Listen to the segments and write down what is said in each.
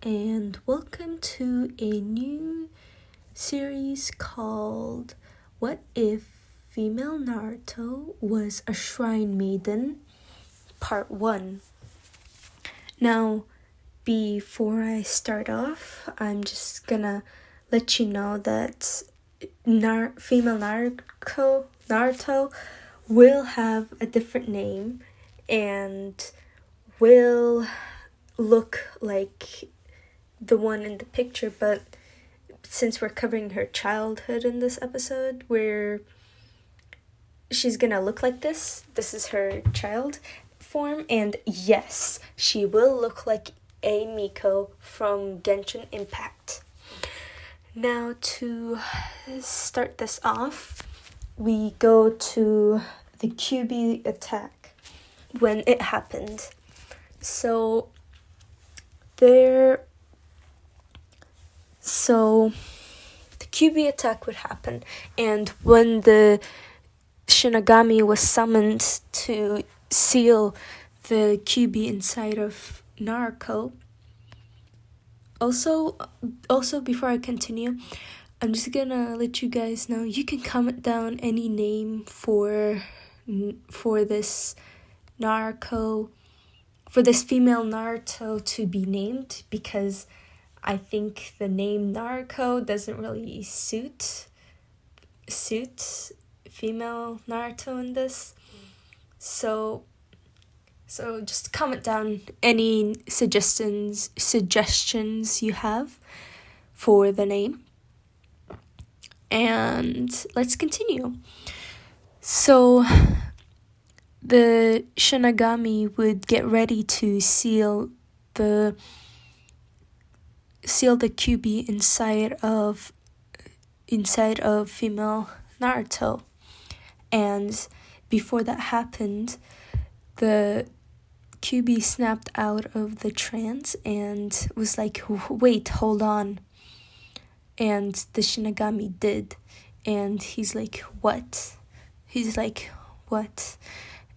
and welcome to a new series called What If Female Naruto Was a Shrine Maiden, Part 1. Now, before I start off, I'm just gonna let you know that female Naruto will have a different name and will look like the one in the picture, but since we're covering her childhood in this episode, where she's gonna look like this is her child form, and yes, she will look like a Miko from Genshin Impact. Now, to start this off, we go to the QB attack when it happened. So the QB attack would happen, and when the Shinigami was summoned to seal the QB inside of Naruto. Also, before I continue, I'm just gonna let you guys know you can comment down any name for this Naruto, for this female Naruto to be named, because I think the name Naruto doesn't really suit female Naruto in this. So just comment down any suggestions you have for the name. And let's continue. So the Shinigami would get ready to seal the QB inside of female Naruto. And before that happened, the QB snapped out of the trance and was like, wait, hold on. And the Shinigami did. And he's like, what?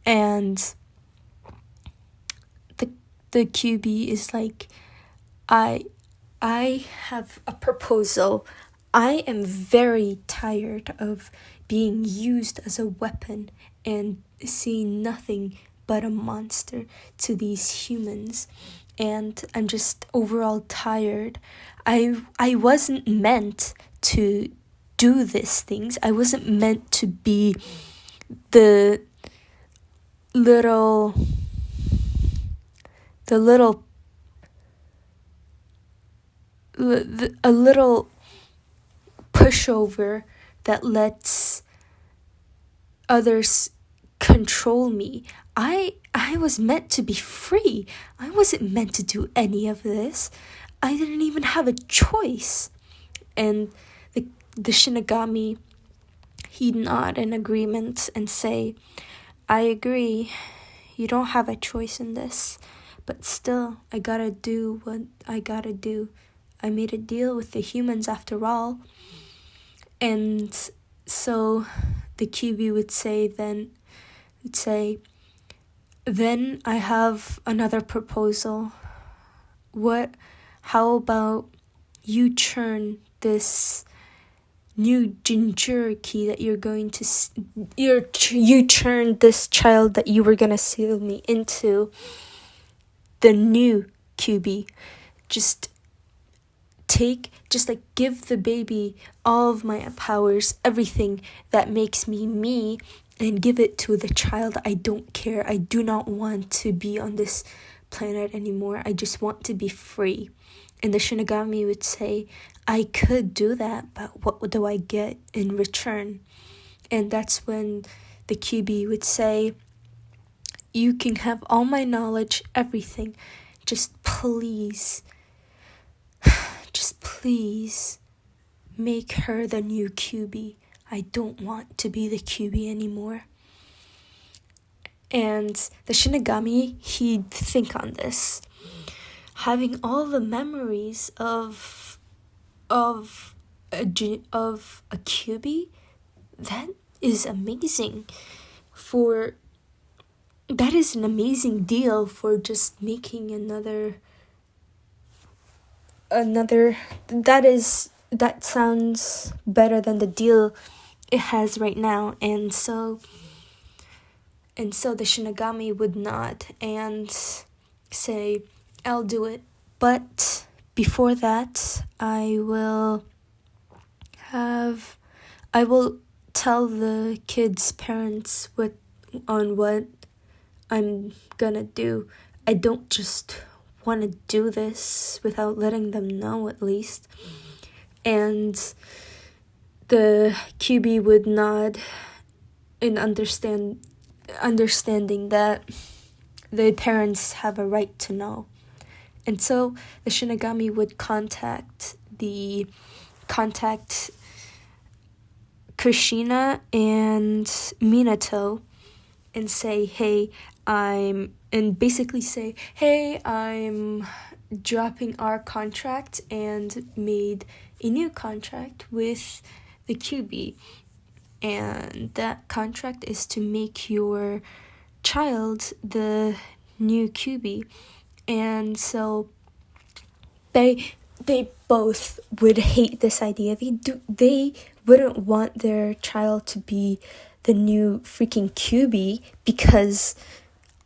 And the QB is like, I have a proposal. I am very tired of being used as a weapon and seeing nothing but a monster to these humans. And I'm just overall tired. I wasn't meant to do these things. I wasn't meant to be the little pushover that lets others control me. I was meant to be free. I wasn't meant to do any of this. I didn't even have a choice. And the Shinigami, he'd nod in agreement and say, I agree. You don't have a choice in this. But still, I gotta do what I gotta do. I made a deal with the humans after all. And so the QB would say, then I have another proposal. How about you churn this new Jinchuriki that you're going to, you churn this child that you were gonna seal me into the new QB. Just give the baby all of my powers, everything that makes me me, and give it to the child. I don't care. I do not want to be on this planet anymore. I just want to be free. And the Shinigami would say, I could do that, but what do I get in return? And that's when the QB would say, you can have all my knowledge, everything. Just please make her the new QB. I don't want to be the QB anymore. And the Shinigami, he'd think on this. Having all the memories of a QB, that is amazing. That is an amazing deal for just making another that sounds better than the deal it has right now. And so the Shinigami would nod and say, I'll do it. But before that, I will tell the kids' parents what I'm gonna do. I don't just want to do this without letting them know, at least. And the QB would nod in understanding that the parents have a right to know. And so the Shinigami would contact Kushina and Minato and say, I'm dropping our contract and made a new contract with the QB. And that contract is to make your child the new QB. And so they both would hate this idea. They wouldn't want their child to be the new freaking QB because,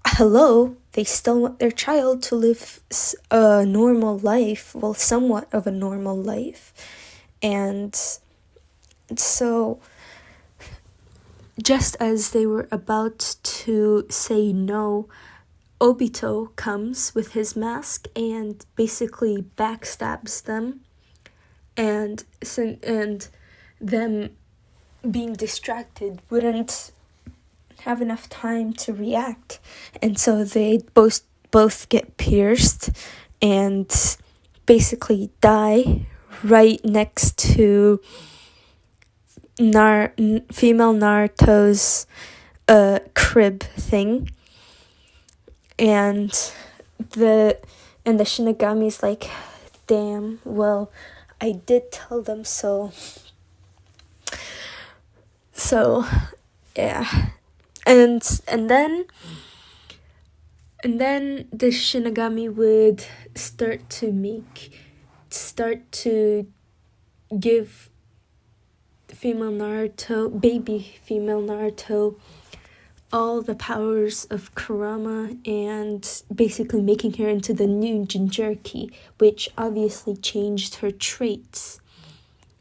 hello, they still want their child to live a normal life, well, somewhat of a normal life. And so, just as they were about to say no, Obito comes with his mask and basically backstabs them, and them being distracted wouldn't have enough time to react, and so they both get pierced and basically die right next to female Naruto's crib thing. And the Shinigami's like, damn, well, I did tell them so. So, yeah. And then the Shinigami would start to give baby female Naruto, all the powers of Kurama and basically making her into the new Jinchuriki, which obviously changed her traits,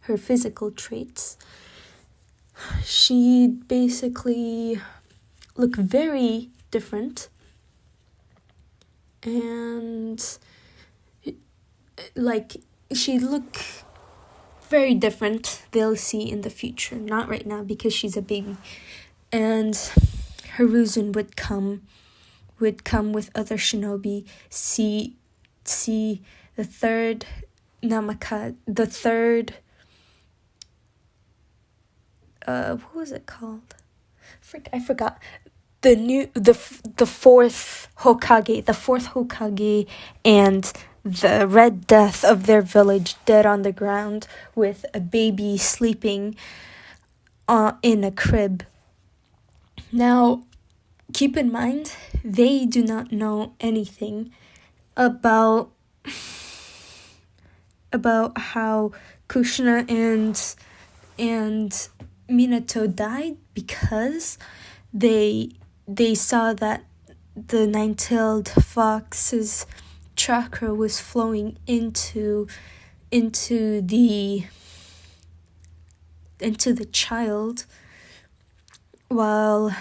her physical traits. She basically looked very different, and she looked very different. They'll see in the future, not right now because she's a baby. And Hiruzen would come with other shinobi, see the third what was it called? I forgot. The fourth Hokage, and the Red Death of their village dead on the ground with a baby sleeping in a crib. Now, keep in mind, they do not know anything about how Kushina and Minato died, because they saw that the nine-tailed fox's chakra was flowing into the child, while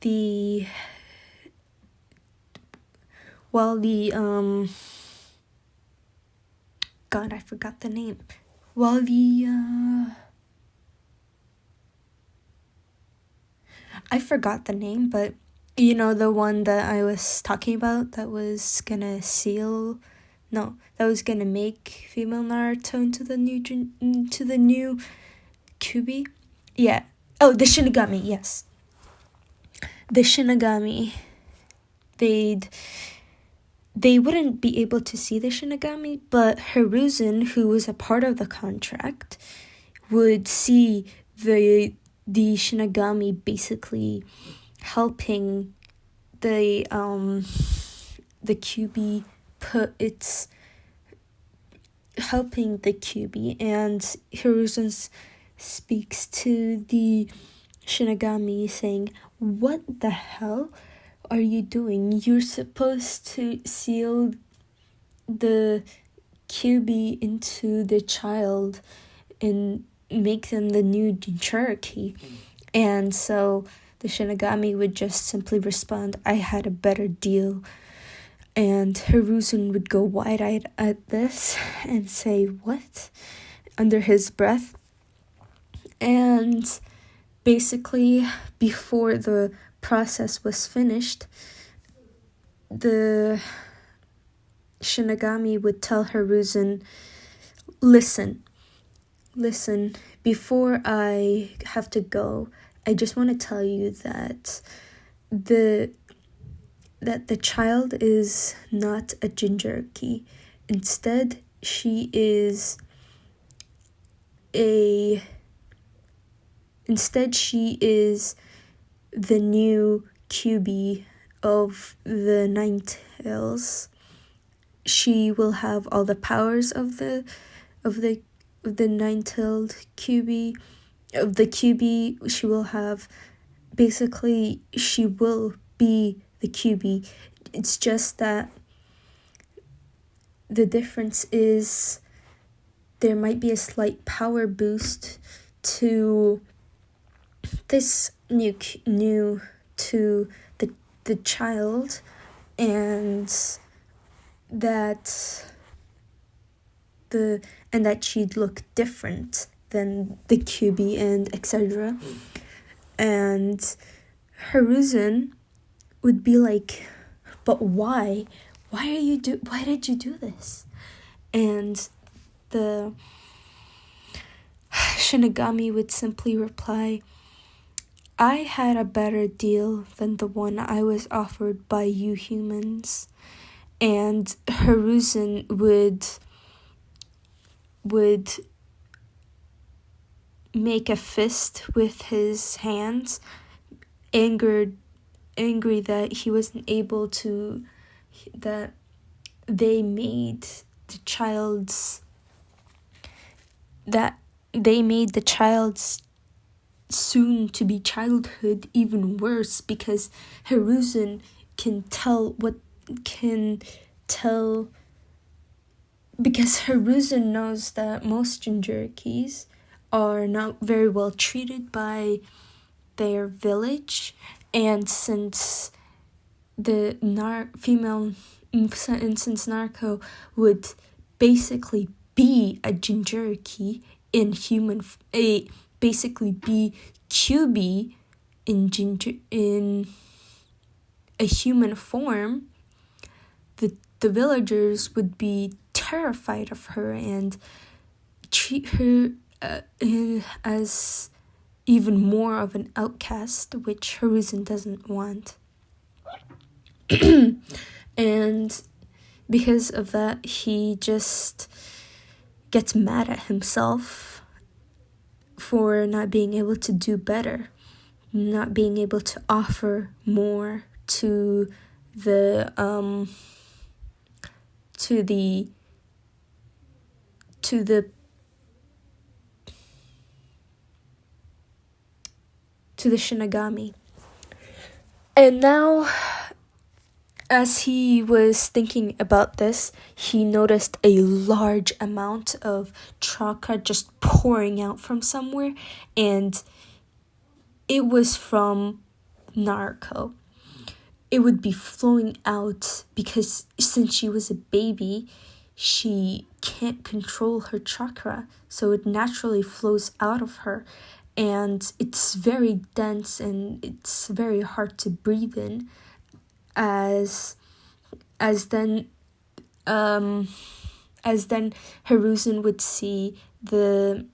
the God, I forgot the name. While I forgot the name, but you know, the one that I was talking about that was gonna make female Naruto into the new QB. Yeah. Oh, the Shinigami. Yes. The Shinigami. They wouldn't be able to see the Shinigami, but Hiruzen, who was a part of the contract, would see the Shinigami basically helping the QB helping the QB, and Hiruzen speaks to the Shinigami saying, "What the hell are you doing? You're supposed to seal the QB into the child and make them the new Jinchuriki." And so the Shinigami would just simply respond, "I had a better deal." And Hiruzen would go wide-eyed at this and say, "What?" under his breath. And basically, before the process was finished, the Shinigami would tell Hiruzen, listen, before I have to go, I just want to tell you that the child is not a Jinchuriki. Instead, she is the new QB of the Ninetales. She will have all the powers of the nine-tailed QB. Of the QB, she will have, basically, she will be the QB. It's just that the difference is there might be a slight power boost to this new to the child, and that she'd look different than the QB and etc. And Hiruzen would be like, "But why? Why did you do this?" And the Shinigami would simply reply, "I had a better deal than the one I was offered by you humans." And Hiruzen would make a fist with his hands, angry that he wasn't able to, that they made the child's soon to be childhood even worse, because Hiruzen because Hiruzen knows that most Jinchurikis are not very well treated by their village, and since since Naruto would basically be a Jinchuriki in basically be QB in a human form, the villagers would be terrified of her and treat her as even more of an outcast, which Hiruzen doesn't want. And because of that, he just gets mad at himself for not being able to do better, not being able to offer more to the Shinigami. And now, as he was thinking about this, he noticed a large amount of chakra just pouring out from somewhere, and it was from Naruto. It would be flowing out because since she was a baby, she can't control her chakra, so it naturally flows out of her, and it's very dense and it's very hard to breathe in. As then Hiruzen would see the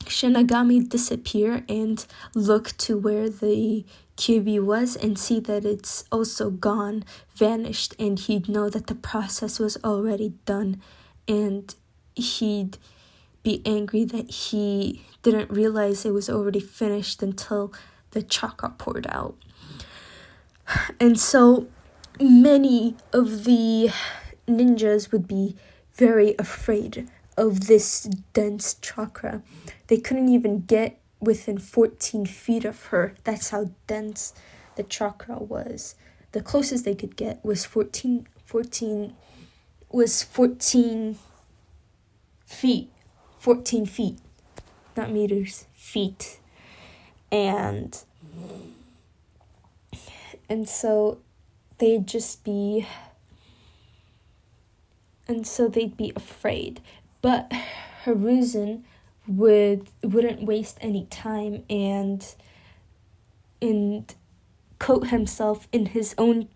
Shinigami disappear and look to where the QB was and see that it's also gone, vanished, and he'd know that the process was already done, and he'd be angry that he didn't realize it was already finished until the chakra poured out. And so many of the ninjas would be very afraid of this dense chakra. They couldn't even get within 14 feet of her. That's how dense the chakra was. The closest they could get was 14 feet. 14 feet. Not meters, feet. And so they'd be afraid. But Hiruzen wouldn't waste any time and coat himself in his own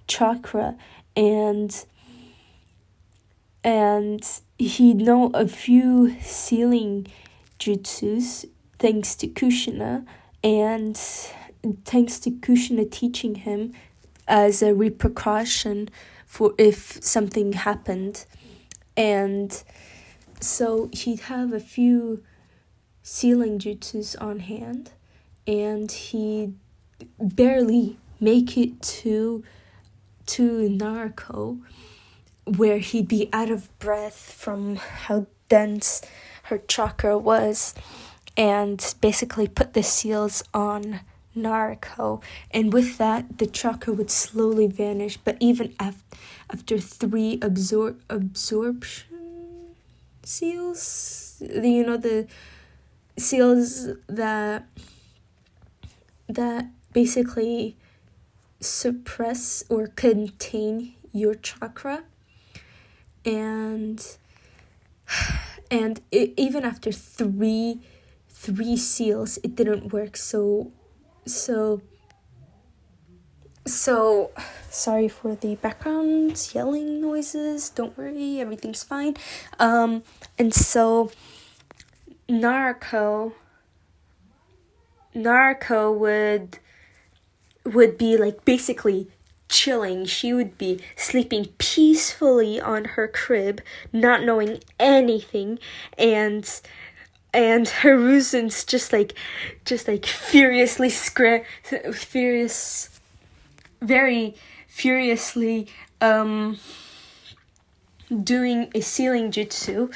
chakra, and he'd know a few sealing jutsus thanks to Kushina, and thanks to Kushina teaching him as a repercussion for if something happened. And so he'd have a few sealing jutsus on hand, and he'd barely make it to Naruto, where he'd be out of breath from how dense her chakra was, and basically put the seals on Naruto. And with that, the chakra would slowly vanish. But even after 3 absorption seals, the seals that basically suppress or contain your chakra, and even after three seals, it didn't work. So sorry for the background yelling noises. Don't worry, everything's fine. And so Naruto would be like basically chilling. She would be sleeping peacefully on her crib, not knowing anything, and Hiruzen's just like very furiously doing a sealing jutsu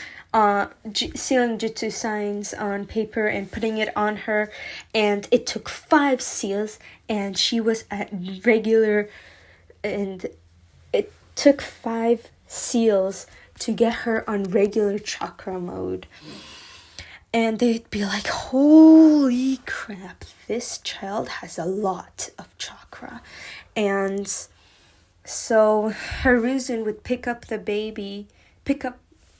signs on paper and putting it on her, and it took 5 seals, and she was at regular, and it took 5 seals to get her on regular chakra mode. And they'd be like, holy crap, this child has a lot of chakra. And so Hiruzen would pick up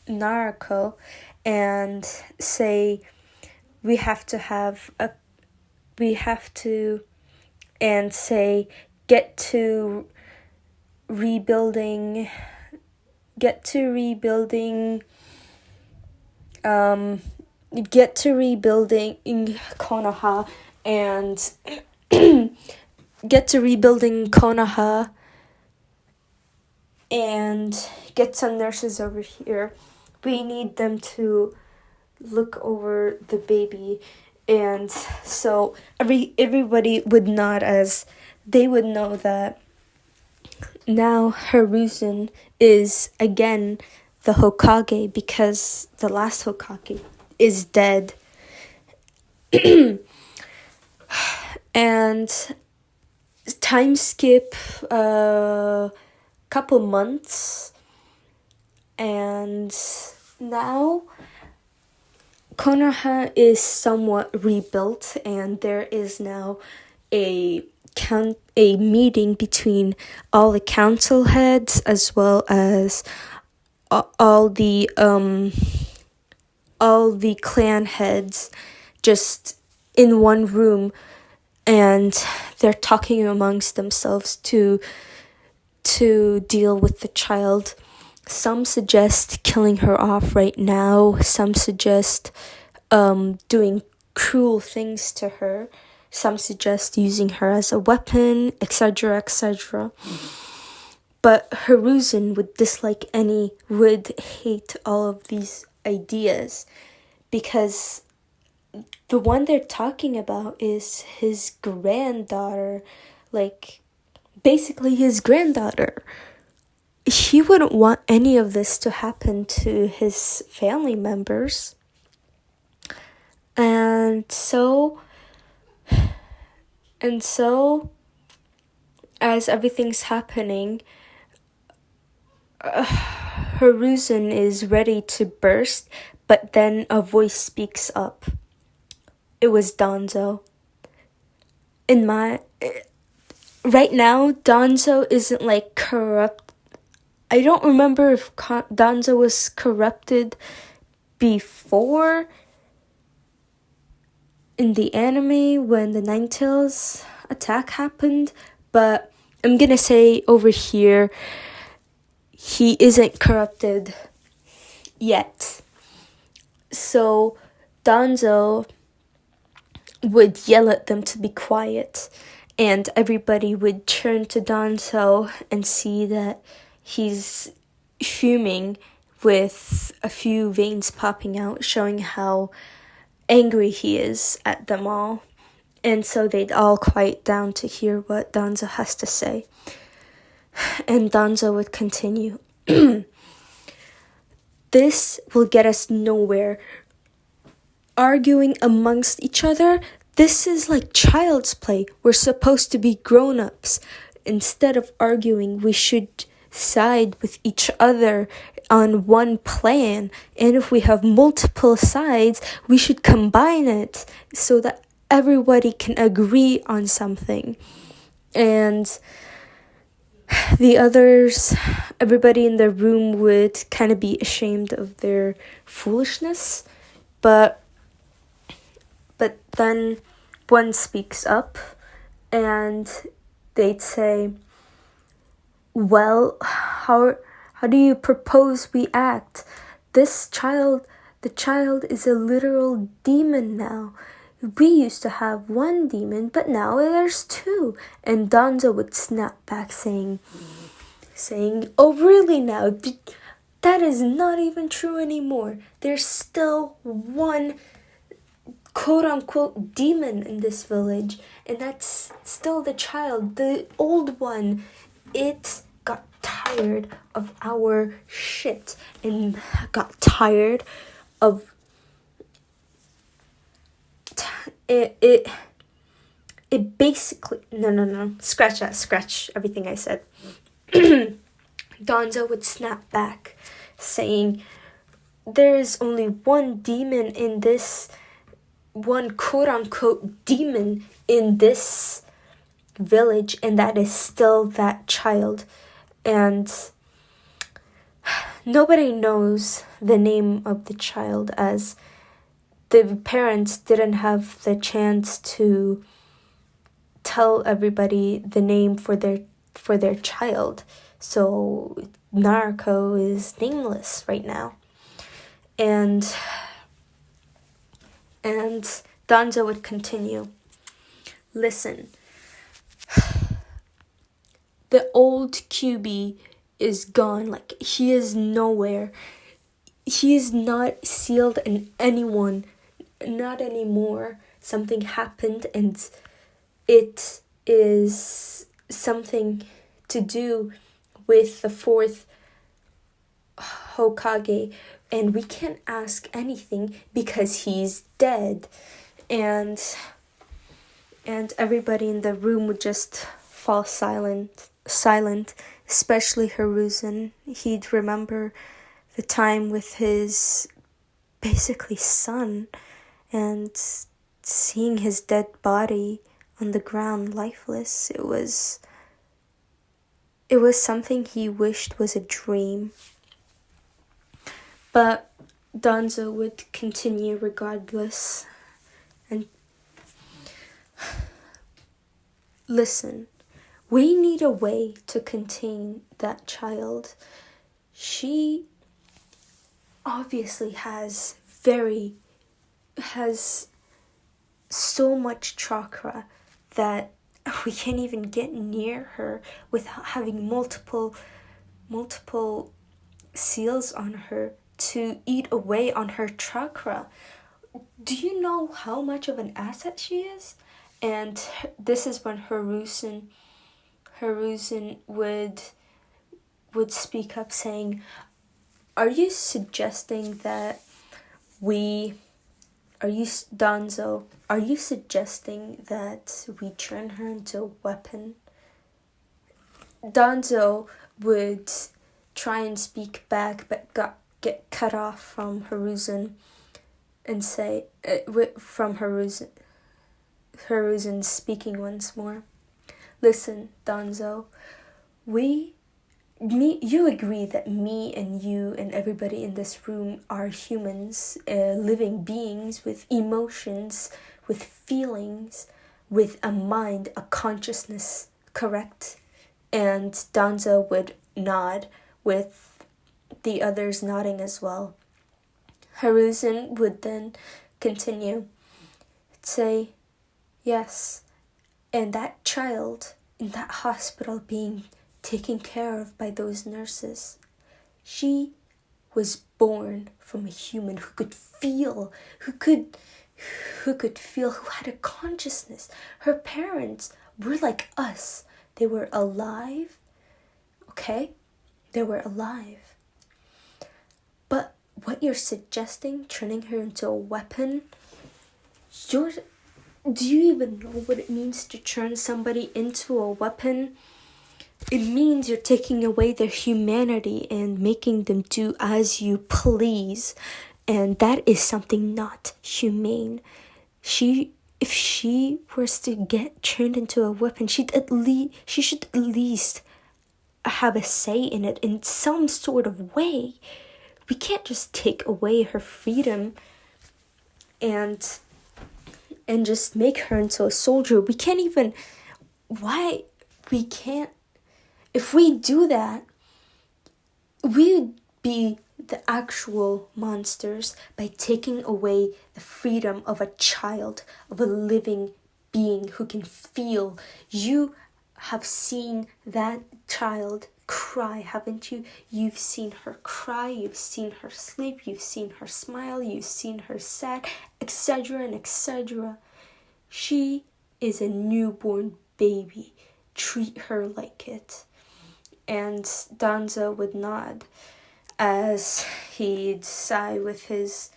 Naruto and say, get to rebuilding Konoha, and get to rebuilding Konoha, and get some nurses over here. We need them to look over the baby. And so everybody would nod, as they would know that now Hiruzen is again the Hokage, because the last Hokage is dead. And time skip a couple months, and now Konoha is somewhat rebuilt, and there is now a meeting between all the council heads, as well as all the clan heads, just in one room, and they're talking amongst themselves to deal with the child. Some suggest killing her off right now. Some suggest doing cruel things to her. Some suggest using her as a weapon, etc., etc. But Hiruzen would hate all of these ideas, because the one they're talking about is his granddaughter, basically his granddaughter. he wouldn't want any of this to happen to his family members. And so as everything's happening, Hiruzen is ready to burst, but then a voice speaks up. It was Danzo. Right now, Danzo isn't like corrupt. I don't remember if Danzo was corrupted before in the anime when the Ninetales attack happened, but I'm gonna say over here he isn't corrupted yet. So Danzo would yell at them to be quiet, and everybody would turn to Danzo and see that he's fuming with a few veins popping out, showing how angry he is at them all. And so they'd all quiet down to hear what Danzo has to say. And Danzo would continue. This will get us nowhere. Arguing amongst each other, this is like child's play. We're supposed to be grown-ups. Instead of arguing, we should side with each other on one plan. And if we have multiple sides, we should combine it so that everybody can agree on something. And the others, everybody in the room would kind of be ashamed of their foolishness. But then one speaks up and they'd say, well, how do you propose we act? The child is a literal demon now. We used to have one demon, but now there's two. And Danzo would snap back saying, oh really now? That is not even true anymore. There's still one quote-unquote demon in this village, and that's still the child, the old one. It got tired of our shit and got tired of it basically no scratch everything I said. Danzo would snap back saying, there is only one demon in this, one quote-unquote demon in this village, and that is still that child. And nobody knows the name of the child, as the parents didn't have the chance to tell everybody the name for their child. So Naruto is nameless right now. And Danzo would continue. Listen. The old QB is gone. Like, he is nowhere. He is not sealed in anyone. Not anymore. Something happened, and it is something to do with the fourth Hokage, and we can't ask anything because he's dead. And everybody in the room would just fall silent, especially Hiruzen. He'd remember the time with his basically son and seeing his dead body on the ground lifeless. It was something he wished was a dream. But Danzo would continue regardless. And listen, we need a way to contain that child. She obviously has so much chakra that we can't even get near her without having multiple seals on her to eat away on her chakra. Do you know how much of an asset she is? And this is when Hiruzen would would speak up saying, are you suggesting that Danzo, are you suggesting that we turn her into a weapon? Danzo would try and speak back, but get cut off from Hiruzen and say, from Hiruzen speaking once more. Listen, Danzo, you agree that me and you and everybody in this room are humans, living beings with emotions, with feelings, with a mind, a consciousness, correct? And Danzo would nod, with the others nodding as well. Hiruzen would then continue, say, yes, and that child in that hospital being taken care of by those nurses, she was born from a human who could feel, who had a consciousness. Her parents were like us. They were alive, okay? They were alive. But what you're suggesting, turning her into a weapon, do you even know what it means to turn somebody into a weapon? It means you're taking away their humanity and making them do as you please. And that is something not humane. If she was to get turned into a weapon, she should at least have a say in it in some sort of way. We can't just take away her freedom and just make her into a soldier. We can't even... Why? We can't... If we do that, we would be the actual monsters by taking away the freedom of a child, of a living being who can feel. You have seen that child cry, haven't you? You've seen her cry, you've seen her sleep, you've seen her smile, you've seen her sad, etc. and etc. She is a newborn baby. Treat her like it. And Danzo would nod as he'd sigh with his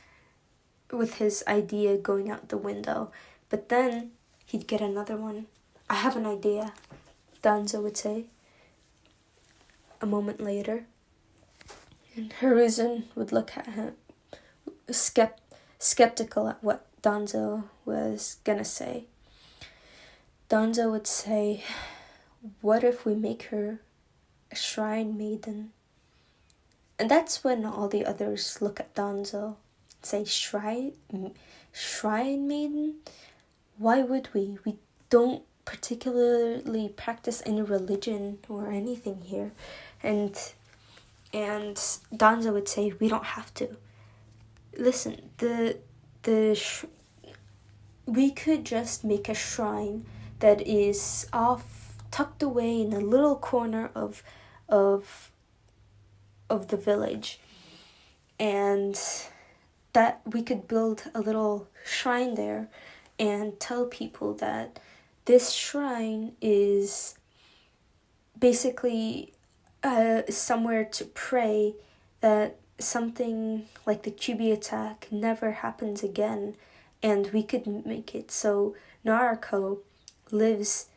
idea going out the window. But then he'd get another one. I have an idea, Danzo would say a moment later. And Hiruzen would look at him, skeptical at what Danzo was gonna say. Danzo would say, what if we make her a shrine maiden? And that's when all the others look at Danzo and say, shrine maiden? Why would we? We don't particularly practice any religion or anything here. And Danzo would say, we don't have to. Listen, we could just make a shrine that is tucked away in a little corner of the village, and that we could build a little shrine there and tell people that this shrine is basically somewhere to pray that something like the QB attack never happens again, and we could make it so Naruto lives,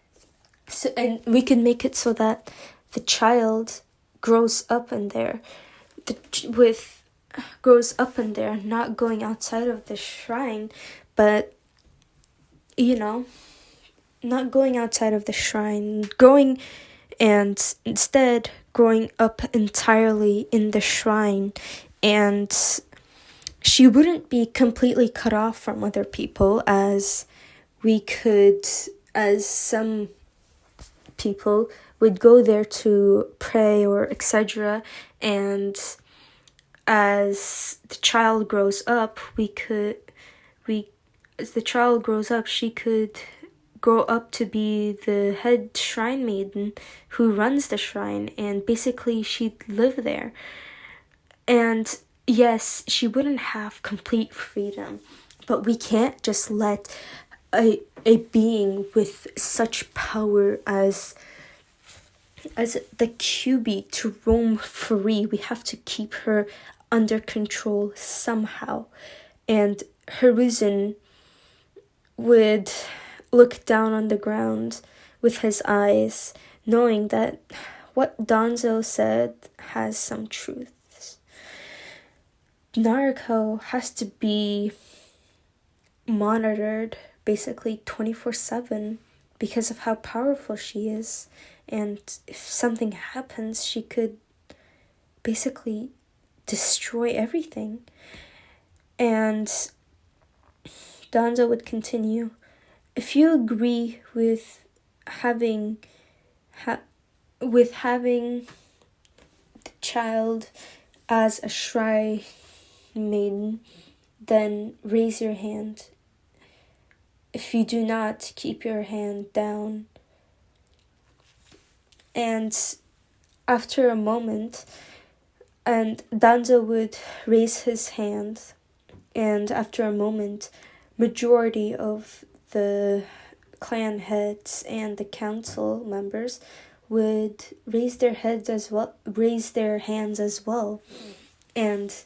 and we could make it so that the child grows up in there, not going outside of the shrine, but not going outside of the shrine, and instead growing up entirely in the shrine, and she wouldn't be completely cut off from other people as some people would go there to pray or etc. And as the child grows up, she could grow up to be the head shrine maiden who runs the shrine, and basically she'd live there. And yes, she wouldn't have complete freedom, but we can't just let a being with such power as as the QB to roam free. We have to keep her under control somehow. And Hiruzen would look down on the ground with his eyes, knowing that what Danzo said has some truths. Naruto has to be monitored basically 24/7 because of how powerful she is. And if something happens, she could basically destroy everything. And Danzo would continue, if you agree with having the child as a shrine maiden, then raise your hand. If you do not, keep your hand down. And after a moment, and Danzo would raise his hand, and after a moment, majority of the clan heads and the council members would raise their hands as well, and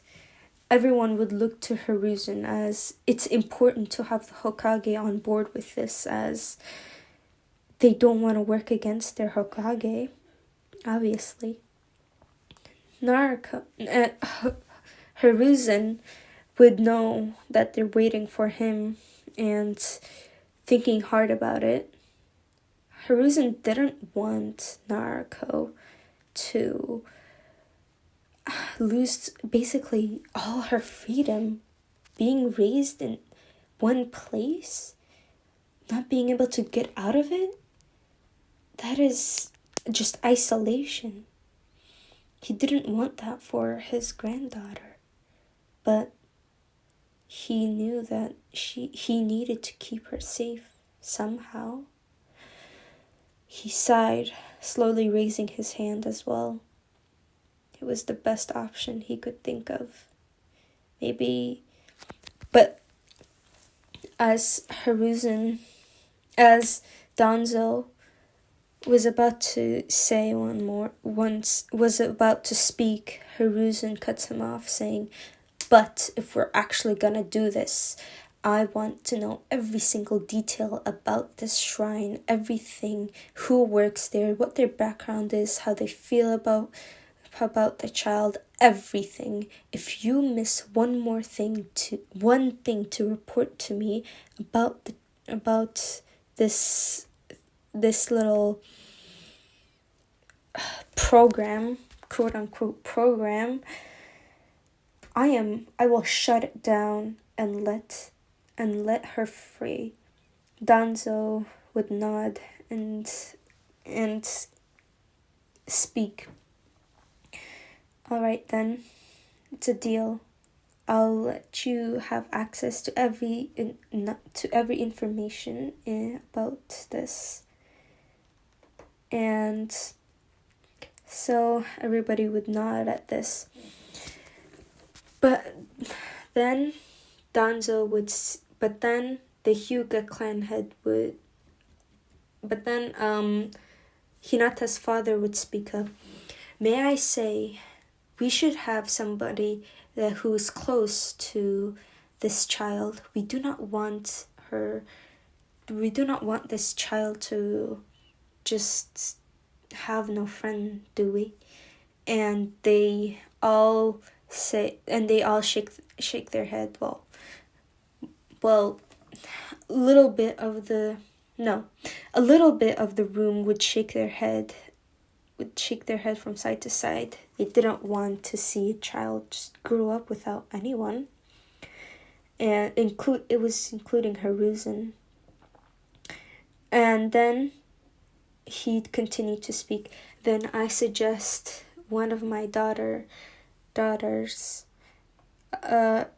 everyone would look to Hiruzen, as it's important to have the Hokage on board with this, as they don't want to work against their Hokage, obviously. Hiruzen would know that they're waiting for him and thinking hard about it. Hiruzen didn't want Naruto to lose basically all her freedom, being raised in one place, not being able to get out of it. That is just isolation. He didn't want that for his granddaughter, but he knew that he needed to keep her safe somehow. He sighed, slowly raising his hand as well. It was the best option he could think of. Maybe, but as Danzo was about to say was about to speak, Hiruzen cuts him off, saying, but if we're actually gonna do this, I want to know every single detail about this shrine, everything, who works there, what their background is, how they feel about the child, everything. If you miss one thing to report to me about this little program, quote unquote program, I will shut it down and let her free. Danzo would nod and speak. All right then, it's a deal. I'll let you have access to every information about this. And so everybody would nod at this. But then the Hyuga clan head would, Hinata's father would speak up. May I say, we should have somebody who is close to this child. We do not want this child to just have no friend, do we? And they all shake their head. Well, a little bit of the room would shake their head from side to side. They didn't want to see a child just grow up without anyone, and including Hiruzen. And then he'd continue to speak. Then I suggest one of my daughters, Hinata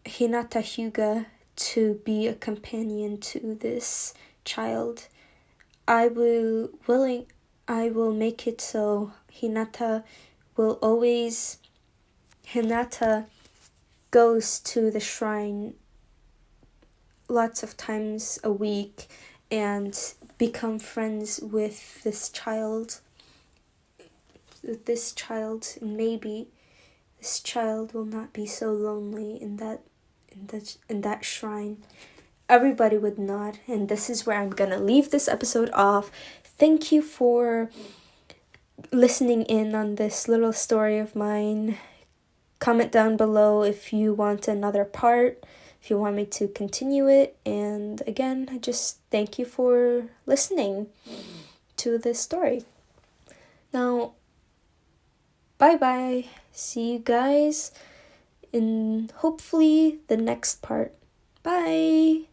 Hyuga, to be a companion to this child. I will make it so Hinata goes to the shrine lots of times a week and become friends with this child. this child, and maybe this child will not be so lonely in that shrine. Everybody would not, and this is where I'm gonna leave this episode off. Thank you for listening in on this little story of mine. Comment down below if you want another part, if you want me to continue it. And again, I just thank you for listening to this story. Now, bye bye. See you guys in hopefully the next part. Bye.